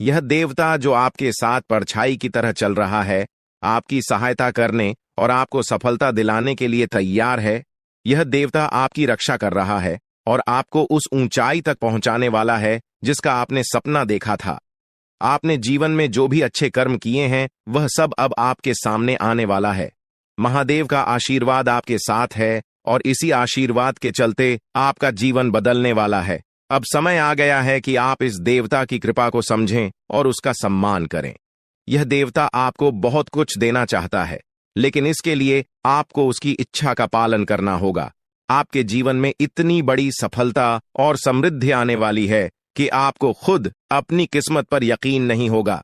यह देवता जो आपके साथ परछाई की तरह चल रहा है, आपकी सहायता करने और आपको सफलता दिलाने के लिए तैयार है। यह देवता आपकी रक्षा कर रहा है और आपको उस ऊंचाई तक पहुंचाने वाला है जिसका आपने सपना देखा था। आपने जीवन में जो भी अच्छे कर्म किए हैं वह सब अब आपके सामने आने वाला है। महादेव का आशीर्वाद आपके साथ है और इसी आशीर्वाद के चलते आपका जीवन बदलने वाला है। अब समय आ गया है कि आप इस देवता की कृपा को समझें और उसका सम्मान करें। यह देवता आपको बहुत कुछ देना चाहता है, लेकिन इसके लिए आपको उसकी इच्छा का पालन करना होगा। आपके जीवन में इतनी बड़ी सफलता और समृद्धि आने वाली है कि आपको खुद अपनी किस्मत पर यकीन नहीं होगा।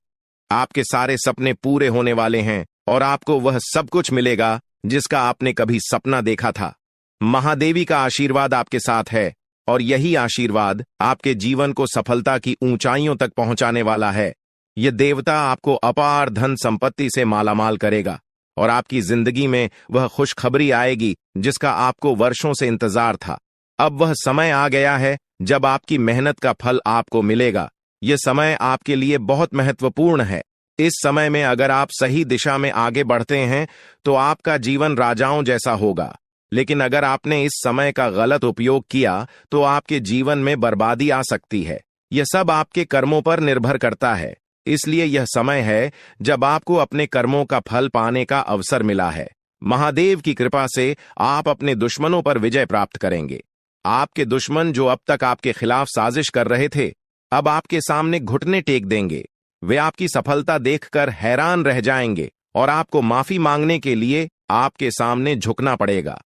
आपके सारे सपने पूरे होने वाले हैं और आपको वह सब कुछ मिलेगा जिसका आपने कभी सपना देखा था। महादेवी का आशीर्वाद आपके साथ है और यही आशीर्वाद आपके जीवन को सफलता की ऊंचाइयों तक पहुंचाने वाला है। यह देवता आपको अपार धन संपत्ति से मालामाल करेगा और आपकी जिंदगी में वह खुशखबरी आएगी जिसका आपको वर्षों से इंतजार था। अब वह समय आ गया है जब आपकी मेहनत का फल आपको मिलेगा। यह समय आपके लिए बहुत महत्वपूर्ण है। इस समय में अगर आप सही दिशा में आगे बढ़ते हैं तो आपका जीवन राजाओं जैसा होगा, लेकिन अगर आपने इस समय का गलत उपयोग किया तो आपके जीवन में बर्बादी आ सकती है। यह सब आपके कर्मों पर निर्भर करता है। इसलिए यह समय है जब आपको अपने कर्मों का फल पाने का अवसर मिला है। महादेव की कृपा से आप अपने दुश्मनों पर विजय प्राप्त करेंगे। आपके दुश्मन जो अब तक आपके खिलाफ साजिश कर रहे थे, अब आपके सामने घुटने टेक देंगे। वे आपकी सफलता देखकर हैरान रह जाएंगे और आपको माफी मांगने के लिए आपके सामने झुकना पड़ेगा।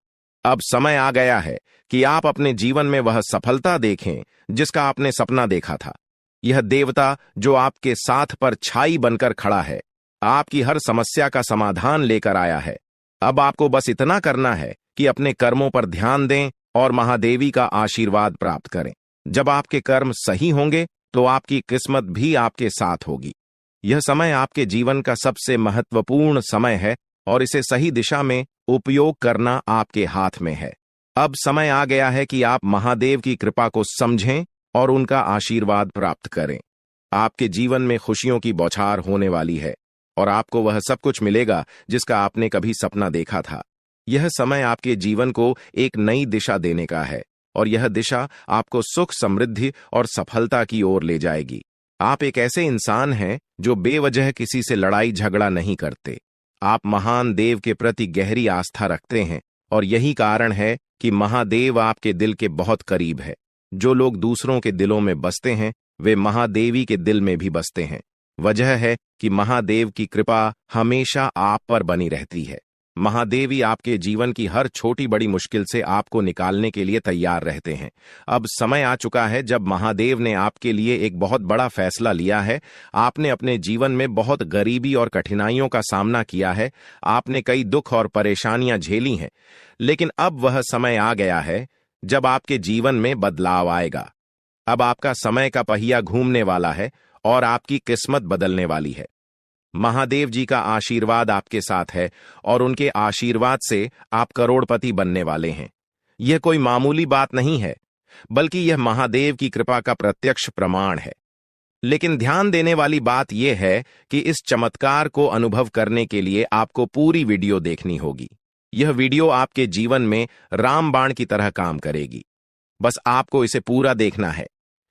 अब समय आ गया है कि आप अपने जीवन में वह सफलता देखें जिसका आपने सपना देखा था। यह देवता जो आपके साथ पर छाई बनकर खड़ा है, आपकी हर समस्या का समाधान लेकर आया है। अब आपको बस इतना करना है कि अपने कर्मों पर ध्यान दें और महादेवी का आशीर्वाद प्राप्त करें। जब आपके कर्म सही होंगे तो आपकी किस्मत भी आपके साथ होगी। यह समय आपके जीवन का सबसे महत्वपूर्ण समय है और इसे सही दिशा में उपयोग करना आपके हाथ में है। अब समय आ गया है कि आप महादेव की कृपा को समझें और उनका आशीर्वाद प्राप्त करें। आपके जीवन में खुशियों की बौछार होने वाली है और आपको वह सब कुछ मिलेगा जिसका आपने कभी सपना देखा था। यह समय आपके जीवन को एक नई दिशा देने का है और यह दिशा आपको सुख, समृद्धि और सफलता की ओर ले जाएगी। आप एक ऐसे इंसान हैं जो बेवजह किसी से लड़ाई झगड़ा नहीं करते। आप महान देव के प्रति गहरी आस्था रखते हैं और यही कारण है कि महादेव आपके दिल के बहुत करीब है। जो लोग दूसरों के दिलों में बसते हैं वे महादेवी के दिल में भी बसते हैं। वजह है कि महादेव की कृपा हमेशा आप पर बनी रहती है। महादेवी आपके जीवन की हर छोटी बड़ी मुश्किल से आपको निकालने के लिए तैयार रहते हैं। अब समय आ चुका है जब महादेव ने आपके लिए एक बहुत बड़ा फैसला लिया है। आपने अपने जीवन में बहुत गरीबी और कठिनाइयों का सामना किया है। आपने कई दुख और परेशानियां झेली हैं, लेकिन अब वह समय आ गया है जब आपके जीवन में बदलाव आएगा। अब आपका समय का पहिया घूमने वाला है और आपकी किस्मत बदलने वाली है। महादेव जी का आशीर्वाद आपके साथ है और उनके आशीर्वाद से आप करोड़पति बनने वाले हैं। यह कोई मामूली बात नहीं है, बल्कि यह महादेव की कृपा का प्रत्यक्ष प्रमाण है। लेकिन ध्यान देने वाली बात यह है कि इस चमत्कार को अनुभव करने के लिए आपको पूरी वीडियो देखनी होगी। यह वीडियो आपके जीवन में रामबाण की तरह काम करेगी। बस आपको इसे पूरा देखना है,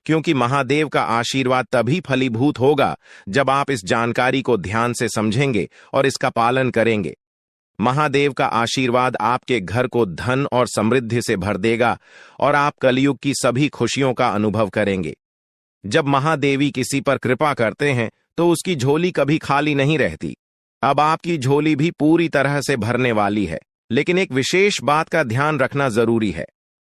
क्योंकि महादेव का आशीर्वाद तभी फलीभूत होगा जब आप इस जानकारी को ध्यान से समझेंगे और इसका पालन करेंगे। महादेव का आशीर्वाद आपके घर को धन और समृद्धि से भर देगा और आप कलयुग की सभी खुशियों का अनुभव करेंगे। जब महादेवी किसी पर कृपा करते हैं तो उसकी झोली कभी खाली नहीं रहती। अब आपकी झोली भी पूरी तरह से भरने वाली है, लेकिन एक विशेष बात का ध्यान रखना जरूरी है।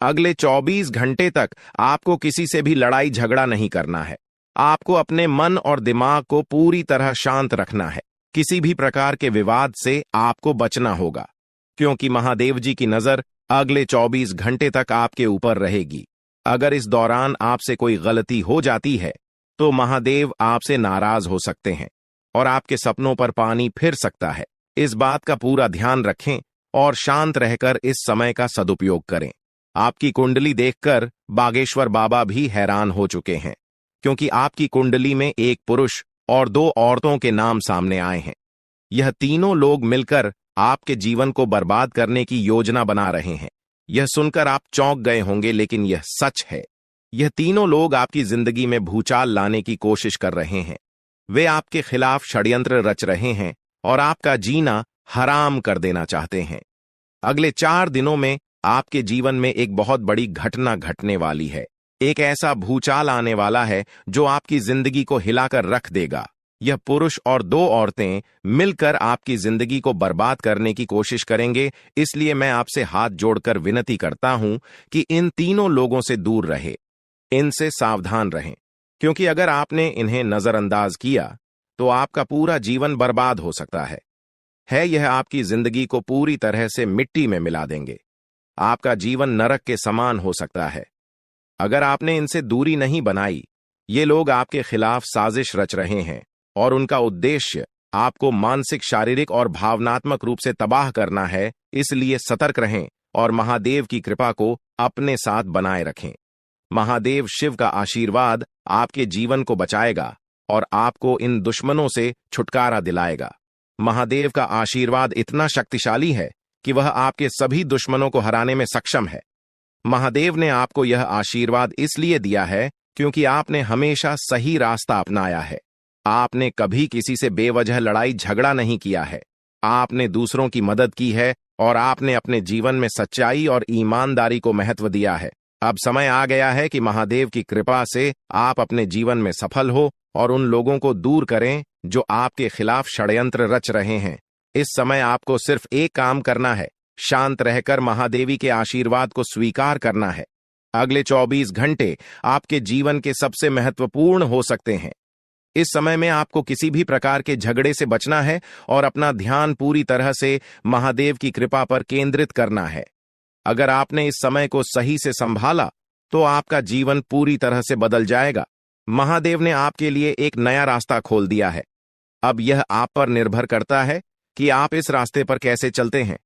अगले 24 घंटे तक आपको किसी से भी लड़ाई झगड़ा नहीं करना है। आपको अपने मन और दिमाग को पूरी तरह शांत रखना है। किसी भी प्रकार के विवाद से आपको बचना होगा, क्योंकि महादेव जी की नजर अगले 24 घंटे तक आपके ऊपर रहेगी। अगर इस दौरान आपसे कोई गलती हो जाती है तो महादेव आपसे नाराज हो सकते हैं और आपके सपनों पर पानी फिर सकता है। इस बात का पूरा ध्यान रखें और शांत रहकर इस समय का सदुपयोग करें। आपकी कुंडली देखकर बागेश्वर बाबा भी हैरान हो चुके हैं, क्योंकि आपकी कुंडली में एक पुरुष और 2 औरतों के नाम सामने आए हैं। यह तीनों लोग मिलकर आपके जीवन को बर्बाद करने की योजना बना रहे हैं। यह सुनकर आप चौंक गए होंगे, लेकिन यह सच है। यह तीनों लोग आपकी जिंदगी में भूचाल लाने की कोशिश कर रहे हैं। वे आपके खिलाफ षड्यंत्र रच रहे हैं और आपका जीना हराम कर देना चाहते हैं। अगले 4 दिनों में आपके जीवन में एक बहुत बड़ी घटना घटने वाली है। एक ऐसा भूचाल आने वाला है जो आपकी जिंदगी को हिलाकर रख देगा। यह पुरुष और 2 औरतें मिलकर आपकी जिंदगी को बर्बाद करने की कोशिश करेंगे। इसलिए मैं आपसे हाथ जोड़कर विनती करता हूं कि इन तीनों लोगों से दूर रहे, इनसे सावधान रहें, क्योंकि अगर आपने इन्हें नजरअंदाज किया तो आपका पूरा जीवन बर्बाद हो सकता है। यह आपकी जिंदगी को पूरी तरह से मिट्टी में मिला देंगे। आपका जीवन नरक के समान हो सकता है। अगर आपने इनसे दूरी नहीं बनाई, ये लोग आपके खिलाफ साजिश रच रहे हैं और उनका उद्देश्य आपको मानसिक, शारीरिक और भावनात्मक रूप से तबाह करना है। इसलिए सतर्क रहें और महादेव की कृपा को अपने साथ बनाए रखें। महादेव शिव का आशीर्वाद आपके जीवन को बचाएगा और आपको इन दुश्मनों से छुटकारा दिलाएगा। महादेव का आशीर्वाद इतना शक्तिशाली है कि वह आपके सभी दुश्मनों को हराने में सक्षम है। महादेव ने आपको यह आशीर्वाद इसलिए दिया है क्योंकि आपने हमेशा सही रास्ता अपनाया है। आपने कभी किसी से बेवजह लड़ाई झगड़ा नहीं किया है। आपने दूसरों की मदद की है और आपने अपने जीवन में सच्चाई और ईमानदारी को महत्व दिया है। अब समय आ गया है कि महादेव की कृपा से आप अपने जीवन में सफल हो और उन लोगों को दूर करें जो आपके खिलाफ षड्यंत्र रच रहे हैं। इस समय आपको सिर्फ एक काम करना है, शांत रहकर महादेवी के आशीर्वाद को स्वीकार करना है। अगले 24 घंटे आपके जीवन के सबसे महत्वपूर्ण हो सकते हैं। इस समय में आपको किसी भी प्रकार के झगड़े से बचना है और अपना ध्यान पूरी तरह से महादेव की कृपा पर केंद्रित करना है। अगर आपने इस समय को सही से संभाला तो आपका जीवन पूरी तरह से बदल जाएगा। महादेव ने आपके लिए एक नया रास्ता खोल दिया है। अब यह आप पर निर्भर करता है कि आप इस रास्ते पर कैसे चलते हैं।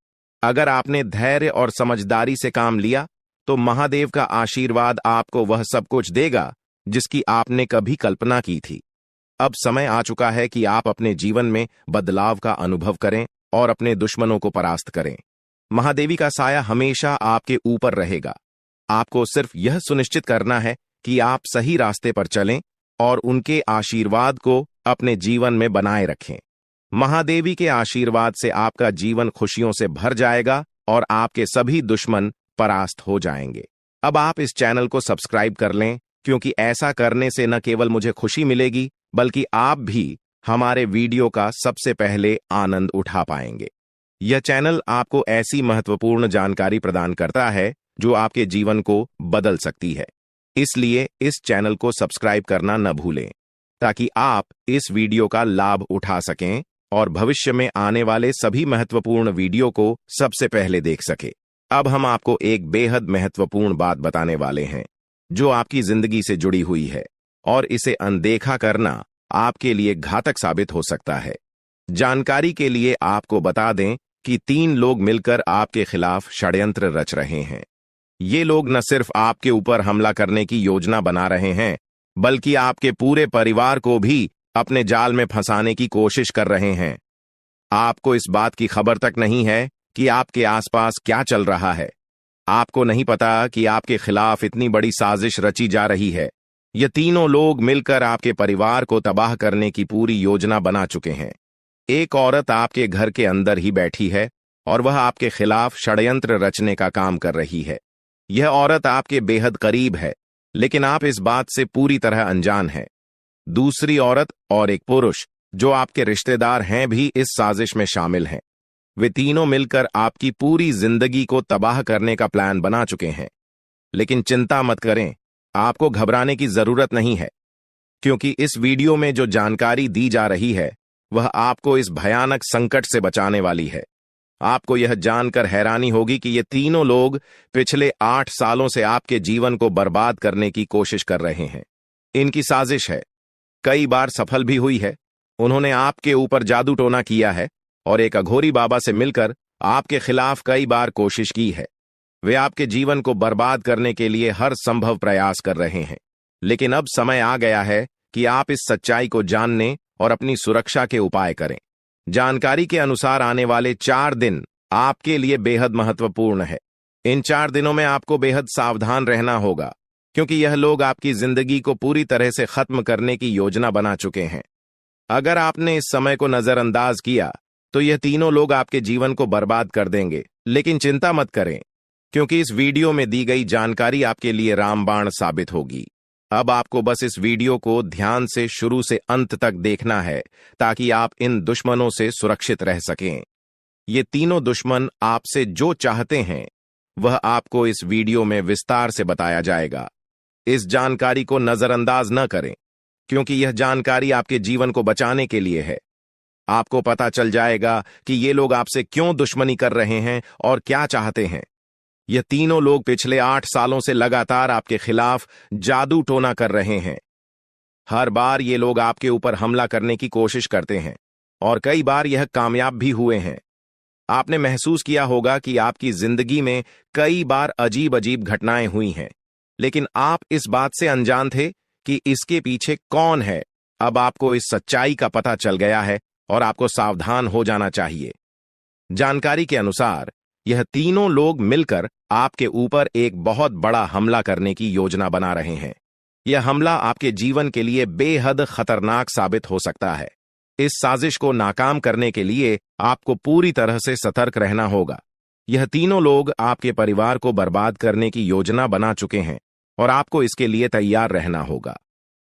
अगर आपने धैर्य और समझदारी से काम लिया तो महादेव का आशीर्वाद आपको वह सब कुछ देगा जिसकी आपने कभी कल्पना की थी। अब समय आ चुका है कि आप अपने जीवन में बदलाव का अनुभव करें और अपने दुश्मनों को परास्त करें। महादेवी का साया हमेशा आपके ऊपर रहेगा। आपको सिर्फ यह सुनिश्चित करना है कि आप सही रास्ते पर चलें और उनके आशीर्वाद को अपने जीवन में बनाए रखें। महादेवी के आशीर्वाद से आपका जीवन खुशियों से भर जाएगा और आपके सभी दुश्मन परास्त हो जाएंगे। अब आप इस चैनल को सब्सक्राइब कर लें, क्योंकि ऐसा करने से न केवल मुझे खुशी मिलेगी बल्कि आप भी हमारे वीडियो का सबसे पहले आनंद उठा पाएंगे। यह चैनल आपको ऐसी महत्वपूर्ण जानकारी प्रदान करता है जो आपके जीवन को बदल सकती है। इसलिए इस चैनल को सब्सक्राइब करना न भूलें ताकि आप इस वीडियो का लाभ उठा सकें और भविष्य में आने वाले सभी महत्वपूर्ण वीडियो को सबसे पहले देख सके। अब हम आपको एक बेहद महत्वपूर्ण बात बताने वाले हैं जो आपकी जिंदगी से जुड़ी हुई है और इसे अनदेखा करना आपके लिए घातक साबित हो सकता है। जानकारी के लिए आपको बता दें कि 3 लोग मिलकर आपके खिलाफ षड्यंत्र रच रहे हैं। ये लोग न सिर्फ आपके ऊपर हमला करने की योजना बना रहे हैं, बल्कि आपके पूरे परिवार को भी अपने जाल में फंसाने की कोशिश कर रहे हैं। आपको इस बात की खबर तक नहीं है कि आपके आसपास क्या चल रहा है। आपको नहीं पता कि आपके खिलाफ इतनी बड़ी साजिश रची जा रही है। ये तीनों लोग मिलकर आपके परिवार को तबाह करने की पूरी योजना बना चुके हैं। एक औरत आपके घर के अंदर ही बैठी है और वह आपके खिलाफ षड्यंत्र रचने का काम कर रही है। यह औरत आपके बेहद करीब है, लेकिन आप इस बात से पूरी तरह अनजान हैं। दूसरी औरत और एक पुरुष जो आपके रिश्तेदार हैं भी इस साजिश में शामिल हैं। वे तीनों मिलकर आपकी पूरी जिंदगी को तबाह करने का प्लान बना चुके हैं। लेकिन चिंता मत करें, आपको घबराने की जरूरत नहीं है, क्योंकि इस वीडियो में जो जानकारी दी जा रही है वह आपको इस भयानक संकट से बचाने वाली है। आपको यह जानकर हैरानी होगी कि ये तीनों लोग पिछले 8 सालों से आपके जीवन को बर्बाद करने की कोशिश कर रहे हैं। इनकी साजिश है, कई बार सफल भी हुई है। उन्होंने आपके ऊपर जादू टोना किया है और एक अघोरी बाबा से मिलकर आपके खिलाफ कई बार कोशिश की है। वे आपके जीवन को बर्बाद करने के लिए हर संभव प्रयास कर रहे हैं। लेकिन अब समय आ गया है कि आप इस सच्चाई को जानने और अपनी सुरक्षा के उपाय करें। जानकारी के अनुसार आने वाले 4 दिन आपके लिए बेहद महत्वपूर्ण है। इन 4 दिनों में आपको बेहद सावधान रहना होगा, क्योंकि यह लोग आपकी जिंदगी को पूरी तरह से खत्म करने की योजना बना चुके हैं। अगर आपने इस समय को नजरअंदाज किया तो यह तीनों लोग आपके जीवन को बर्बाद कर देंगे। लेकिन चिंता मत करें, क्योंकि इस वीडियो में दी गई जानकारी आपके लिए रामबाण साबित होगी। अब आपको बस इस वीडियो को ध्यान से शुरू से अंत तक देखना है ताकि आप इन दुश्मनों से सुरक्षित रह सकें। ये तीनों दुश्मन आपसे जो चाहते हैं वह आपको इस वीडियो में विस्तार से बताया जाएगा। इस जानकारी को नजरअंदाज न करें, क्योंकि यह जानकारी आपके जीवन को बचाने के लिए है। आपको पता चल जाएगा कि ये लोग आपसे क्यों दुश्मनी कर रहे हैं और क्या चाहते हैं। यह तीनों लोग पिछले 8 सालों से लगातार आपके खिलाफ जादू टोना कर रहे हैं। हर बार ये लोग आपके ऊपर हमला करने की कोशिश करते हैं और कई बार यह कामयाब भी हुए हैं। आपने महसूस किया होगा कि आपकी जिंदगी में कई बार अजीब अजीब घटनाएं हुई हैं, लेकिन आप इस बात से अनजान थे कि इसके पीछे कौन है। अब आपको इस सच्चाई का पता चल गया है और आपको सावधान हो जाना चाहिए। जानकारी के अनुसार यह तीनों लोग मिलकर आपके ऊपर एक बहुत बड़ा हमला करने की योजना बना रहे हैं। यह हमला आपके जीवन के लिए बेहद खतरनाक साबित हो सकता है। इस साजिश को नाकाम करने के लिए आपको पूरी तरह से सतर्क रहना होगा। यह तीनों लोग आपके परिवार को बर्बाद करने की योजना बना चुके हैं और आपको इसके लिए तैयार रहना होगा।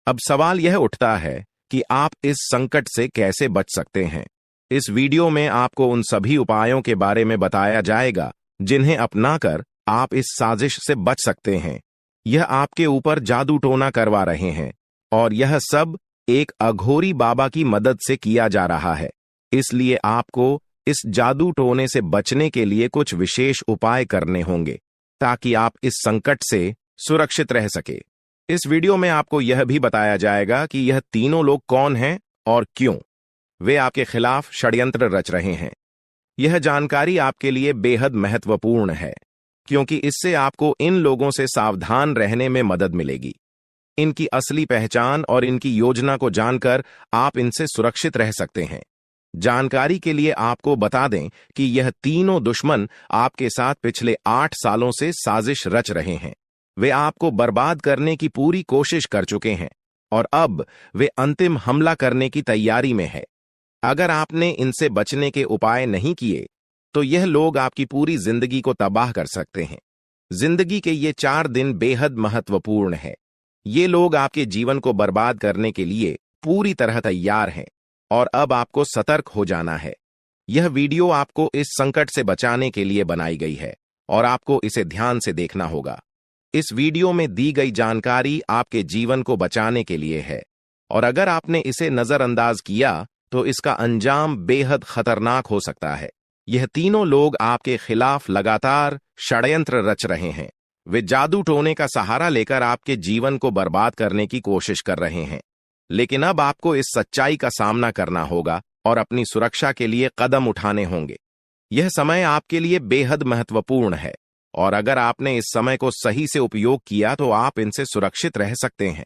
अब सवाल यह उठता है कि आप इस संकट से कैसे बच सकते हैं। इस वीडियो में आपको उन सभी उपायों के बारे में बताया जाएगा जिन्हें अपनाकर आप इस साजिश से बच सकते हैं। यह आपके ऊपर जादू टोना करवा रहे हैं और यह सब एक अघोरी बाबा की मदद से किया जा रहा है। इसलिए आपको इस जादू टोने से बचने के लिए कुछ विशेष उपाय करने होंगे ताकि आप इस संकट से सुरक्षित रह सके। इस वीडियो में आपको यह भी बताया जाएगा कि यह तीनों लोग कौन हैं और क्यों वे आपके खिलाफ षड्यंत्र रच रहे हैं। यह जानकारी आपके लिए बेहद महत्वपूर्ण है, क्योंकि इससे आपको इन लोगों से सावधान रहने में मदद मिलेगी। इनकी असली पहचान और इनकी योजना को जानकर आप इनसे सुरक्षित रह सकते हैं। जानकारी के लिए आपको बता दें कि यह तीनों दुश्मन आपके साथ पिछले 8 सालों से साजिश रच रहे हैं। वे आपको बर्बाद करने की पूरी कोशिश कर चुके हैं और अब वे अंतिम हमला करने की तैयारी में है। अगर आपने इनसे बचने के उपाय नहीं किए तो यह लोग आपकी पूरी जिंदगी को तबाह कर सकते हैं। जिंदगी के ये 4 दिन बेहद महत्वपूर्ण है। ये लोग आपके जीवन को बर्बाद करने के लिए पूरी तरह तैयार हैं और अब आपको सतर्क हो जाना है। यह वीडियो आपको इस संकट से बचाने के लिए बनाई गई है और आपको इसे ध्यान से देखना होगा। इस वीडियो में दी गई जानकारी आपके जीवन को बचाने के लिए है और अगर आपने इसे नजरअंदाज किया तो इसका अंजाम बेहद खतरनाक हो सकता है। यह तीनों लोग आपके खिलाफ लगातार षड्यंत्र रच रहे हैं। वे जादू टोने का सहारा लेकर आपके जीवन को बर्बाद करने की कोशिश कर रहे हैं। लेकिन अब आपको इस सच्चाई का सामना करना होगा और अपनी सुरक्षा के लिए कदम उठाने होंगे। यह समय आपके लिए बेहद महत्वपूर्ण है और अगर आपने इस समय को सही से उपयोग किया तो आप इनसे सुरक्षित रह सकते हैं।